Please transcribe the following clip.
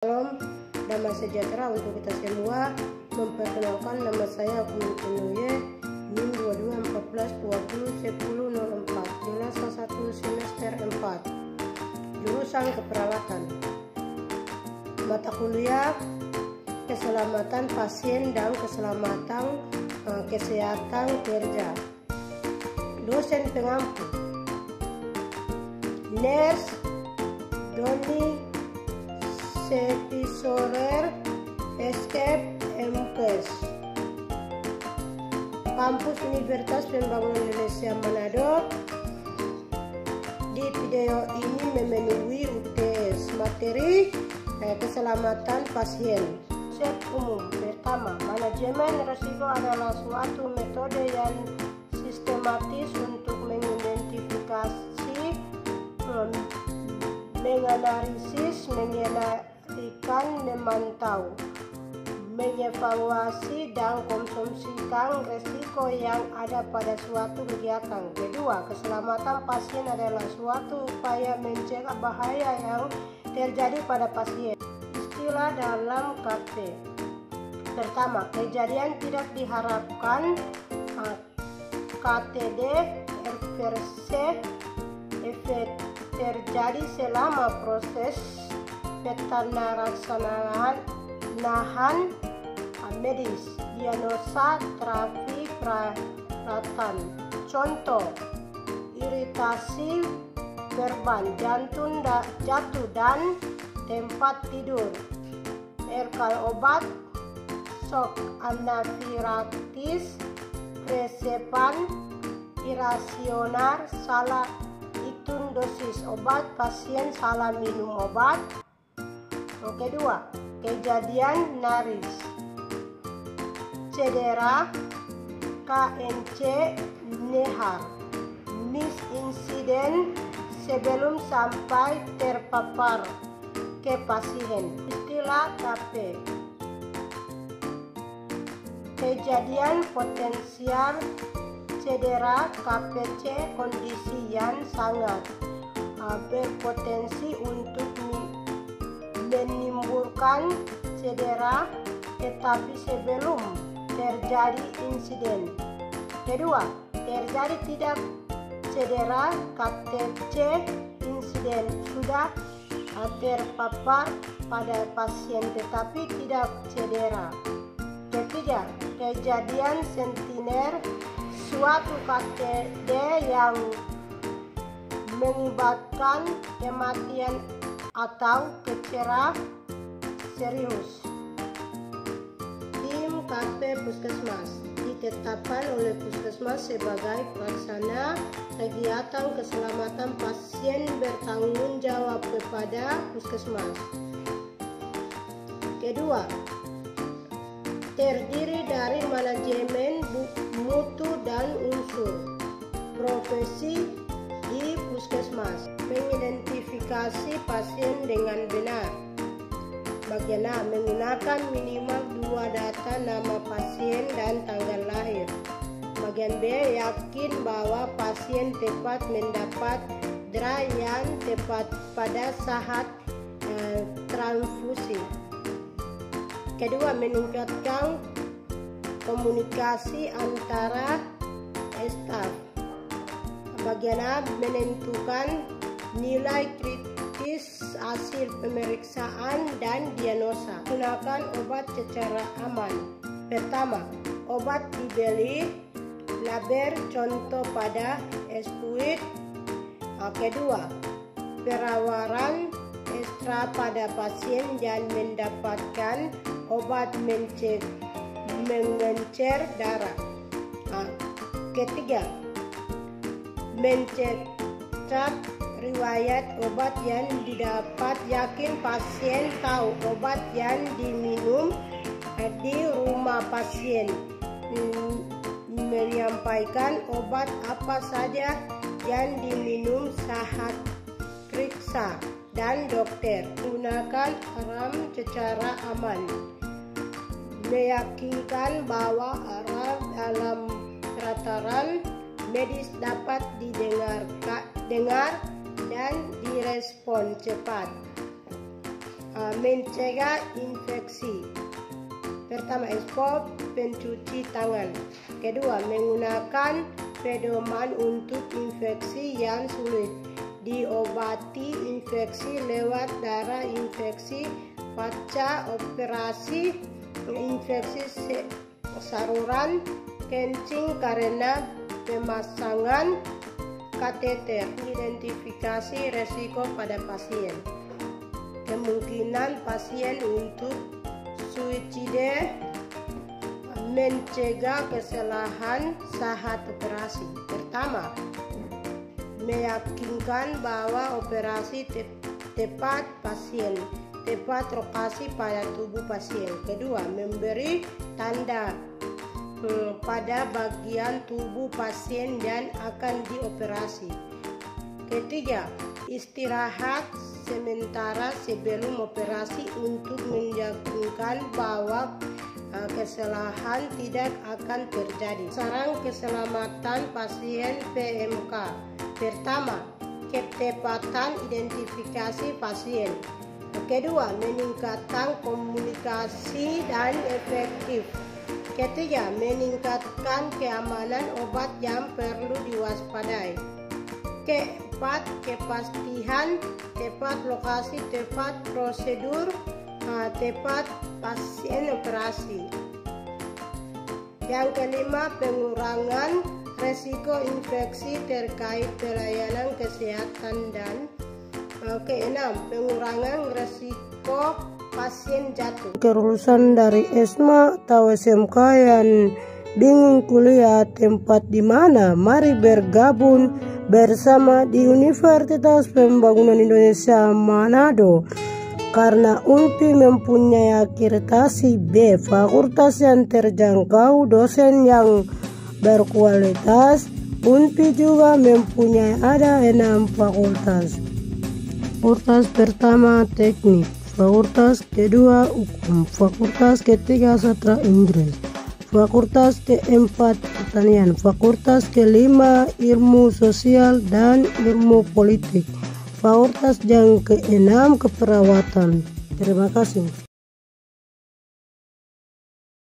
Salam damai sejahtera untuk kita semua. Memperkenalkan, nama saya Kumitin Nuye, NIM 2214201004, kelas 1 semester 4, jurusan keperawatan. Mata kuliah keselamatan pasien dan keselamatan kesehatan kerja. Dosen pengampu Nurse Doni Sepisorer Escape MKes. Kampus Universitas Pembangunan Indonesia Manado. Di video ini memenuhi UTS materi keselamatan pasien. Konsep umum pertama, manajemen risiko adalah suatu metode yang sistematis untuk mengidentifikasi, menganalisis, mengendalikan, memantau, mengevaluasi dan konsumsikan risiko yang ada pada suatu kegiatan. Kedua, keselamatan pasien adalah suatu upaya mencegah bahaya yang terjadi pada pasien. Istilah dalam KP. Pertama, kejadian tidak diharapkan, KTD, RVC, terjadi selama proses penanganan medis, diagnosa, terapi, perawatan. Contoh, iritasi verbal, jatuh dan tempat tidur. Erkal obat, shock anafilaksis, resepan irasional, salah hitung dosis obat, pasien salah minum obat. Kedua, kejadian naris, cedera, KNC, nehar, miss insiden sebelum sampai terpapar ke pasien. Istilah KP. Kejadian potensial cedera, KPC, kondisi yang sangat berpotensi untuk menimbulkan cedera tetapi sebelum terjadi insiden. Kedua, terjadi tidak cedera, KTC, insiden sudah terpapar pada pasien tetapi tidak cedera. Ketiga, kejadian sentiner, suatu KTD yang mengakibatkan kematian atau kecelakaan serius. Tim KP Puskesmas ditetapkan oleh Puskesmas sebagai pelaksana kegiatan keselamatan pasien bertanggung jawab kepada Puskesmas. Kedua, terdiri dari manajemen mutu dan unsur profesi di Puskesmas. Mengidentifikasi pasien dengan benar. Bagian A, menggunakan minimal 2 data nama pasien dan tanggal lahir. Bagian B, yakin bahwa pasien tepat mendapat DRA yang tepat pada saat transfusi. Kedua, meningkatkan komunikasi antara staf. Bagian A, menentukan nilai kritis hasil pemeriksaan dan diagnosa. Gunakan obat secara aman. Pertama, obat dibeli label contoh pada skuit. Kedua, perawatan ekstra pada pasien yang mendapatkan obat mengencer darah. Ketiga, mencatat riwayat obat yang didapat, yakin pasien tahu obat yang diminum di rumah pasien, menyampaikan obat apa saja yang diminum saat periksa dan dokter, gunakan alarm secara aman, meyakinkan bahwa alarm peraturan medis dapat didengar dan direspon cepat. mencegah infeksi. Pertama, ekspor pencuci tangan. Kedua, menggunakan pedoman untuk infeksi yang sulit. Diobati infeksi lewat darah, infeksi pasca operasi, infeksi saluran kencing karena pemasangan kateter. Identifikasi resiko pada pasien. Kemungkinan pasien untuk suicide, mencegah kesalahan saat operasi. Pertama, meyakinkan bahwa operasi tepat pasien, tepat lokasi pada tubuh pasien. Kedua, memberi tanda pada bagian tubuh pasien yang akan dioperasi. Ketiga, istirahat sementara sebelum operasi untuk meyakinkan bahwa kesalahan tidak akan terjadi. Saran keselamatan pasien PMK. Pertama, ketepatan identifikasi pasien. Kedua, meningkatkan komunikasi dan efektif. Ketiga, meningkatkan keamanan obat yang perlu diwaspadai. Keempat, kepastian, tepat lokasi, tepat prosedur, tepat pasien operasi. Yang kelima, pengurangan resiko infeksi terkait pelayanan kesehatan. Dan keenam, pengurangan resiko pasien jatuh. Kelulusan dari SMA atau SMK yang bingung kuliah tempat di mana, mari bergabung bersama di Universitas Pembangunan Indonesia Manado. Karena UNPI mempunyai akreditasi B, fakultas yang terjangkau, dosen yang berkualitas. UNPI juga mempunyai ada 6 fakultas. Fakultas pertama teknik, fakultas kedua hukum, fakultas ketiga sastra Inggris, fakultas keempat pertanian, fakultas kelima ilmu sosial dan ilmu politik, fakultas yang keenam keperawatan. Terima kasih.